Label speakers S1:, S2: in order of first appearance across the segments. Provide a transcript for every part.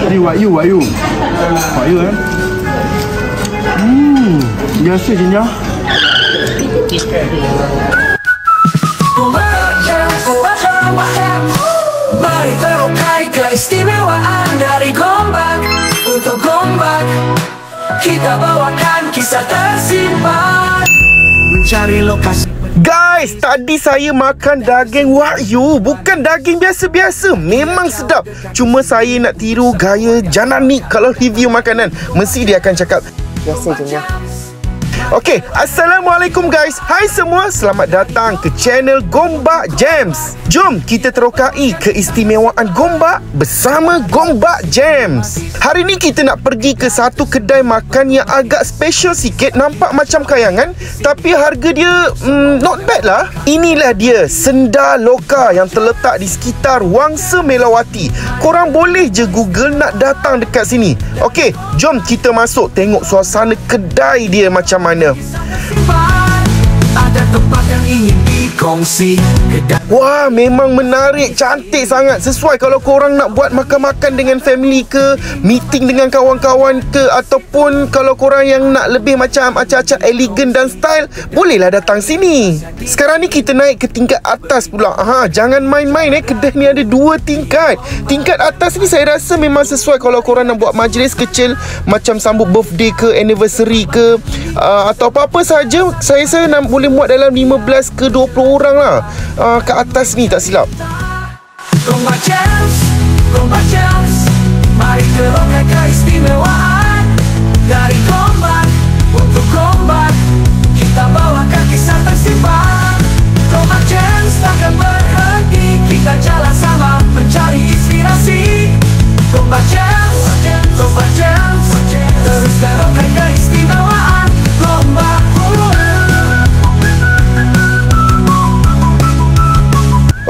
S1: Ni Wak Yu kan. Biasa je nya.
S2: Mari terokai keistimewaan dari Gombak. Untuk Gombak kita bawakan kisah tersimpan, mencari lokasi.
S3: Guys, tadi saya makan daging wagyu. Bukan daging biasa-biasa. Memang sedap. Cuma saya nak tiru gaya Janani kalau review makanan. Mesti dia akan cakap biasa je nya. Okey, Assalamualaikum guys. Hai semua, selamat datang ke channel Gombak Gems. Jom kita terokai keistimewaan Gombak bersama Gombak Gems. Hari ni kita nak pergi ke satu kedai makan yang agak special sikit. Nampak macam kayangan, tapi harga dia not bad lah. Inilah dia, Senda Loka yang terletak di sekitar Wangsa Melawati. Korang boleh je Google nak datang dekat sini. Okey, jom kita masuk tengok suasana kedai dia macam mana.
S2: Ada tempat yang ingin dikongsi.
S3: Wah, memang menarik, cantik sangat. Sesuai kalau korang nak buat makan-makan dengan family ke, meeting dengan kawan-kawan ke, ataupun kalau korang yang nak lebih macam acah-acah elegan dan style, bolehlah datang sini. Sekarang ni kita naik ke tingkat atas pula. Jangan main-main kedai ni ada 2 tingkat. Tingkat atas ni saya rasa memang sesuai kalau korang nak buat majlis kecil, macam sambut birthday ke, anniversary ke, atau apa-apa saja. Saya nak boleh muat dalam 15 ke 20 orang lah. Ke atas ni tak silap.
S2: Gombak Gems, Gombak Gems, mari terokai keistimewaan dari Gombak. Untuk Gombak kita bawakan kisah tersimpan. Gombak Gems takkan berhenti, kita jalan sama mencari inspirasi. Gombak Gems, Gombak Gems, terus terokai keistimewaan Gombak.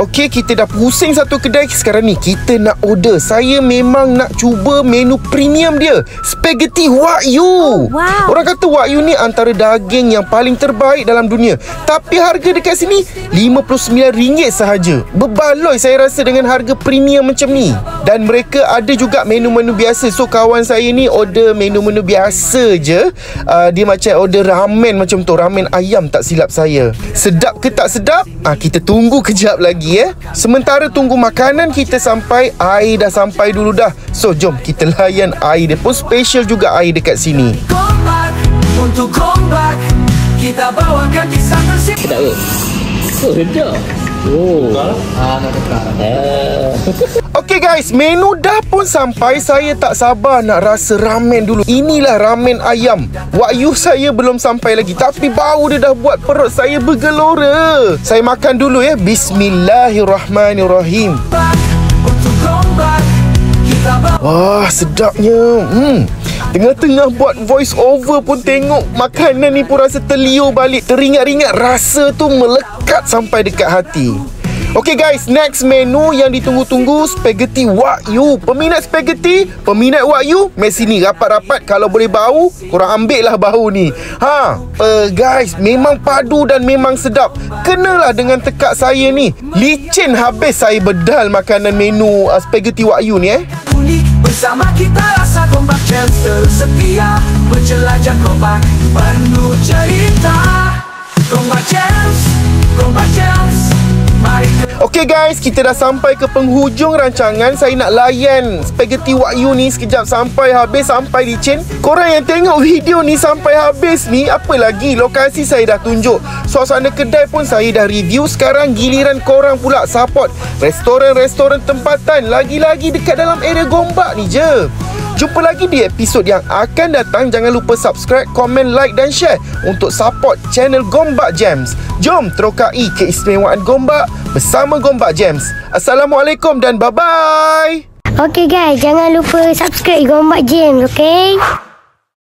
S3: Okey, kita dah pusing satu kedai. Sekarang ni kita nak order. Saya memang nak cuba menu premium dia, spaghetti wagyu.
S4: Wow.
S3: Orang kata wagyu ni antara daging yang paling terbaik dalam dunia. Tapi harga dekat sini RM59 sahaja. Berbaloi saya rasa dengan harga premium macam ni. Dan mereka ada juga menu-menu biasa. So kawan saya ni order menu-menu biasa je. Dia macam order ramen macam tu, ramen ayam tak silap saya. Sedap ke tak sedap? Kita tunggu kejap lagi. Sementara tunggu makanan kita sampai, air dah sampai dulu dah. So jom kita layan air. Dia pun special juga air dekat sini.
S2: Gombak, untuk Gombak kita bawakan kisah tersimpan.
S5: Sedap ke? Sedap. Nak tukar.
S3: Okey guys, menu dah pun sampai. Saya tak sabar nak rasa ramen dulu. Inilah ramen ayam. Wagyu saya belum sampai lagi, tapi bau dia dah buat perut saya bergelora. Saya makan dulu ya. Bismillahirrahmanirrahim. Wah, sedapnya. Tengah-tengah buat voice over pun tengok makanan ni pun rasa terliur balik. Teringat-ingat rasa tu melekat sampai dekat hati. Okey guys, next menu yang ditunggu-tunggu, spaghetti wagyu. Peminat spaghetti, peminat wagyu, mari sini rapat-rapat. Kalau boleh bau, korang ambil lah bau ni. Guys, memang padu dan memang sedap. Kenalah dengan tekak saya ni. Licin habis saya bedal makanan menu spaghetti wagyu ni
S2: Bersama kita rasa Gombak Gems terus setia, menjelajah Gombak penuh cerita. Gombak Gems, Gombak Gems, mari.
S3: Okey guys, kita dah sampai ke penghujung rancangan. Saya nak layan spaghetti wagyu ni sekejap sampai habis, sampai licin. Korang yang tengok video ni sampai habis ni, apa lagi, lokasi saya dah tunjuk, suasana kedai pun saya dah review. Sekarang giliran korang pula support restoran-restoran tempatan, lagi-lagi dekat dalam area Gombak ni je. Jumpa lagi di episod yang akan datang. Jangan lupa subscribe, komen, like dan share untuk support channel Gombak Gems. Jom terokai keistimewaan Gombak bersama Gombak Gems. Assalamualaikum dan bye-bye.
S4: Okay guys, jangan lupa subscribe Gombak Gems, okay?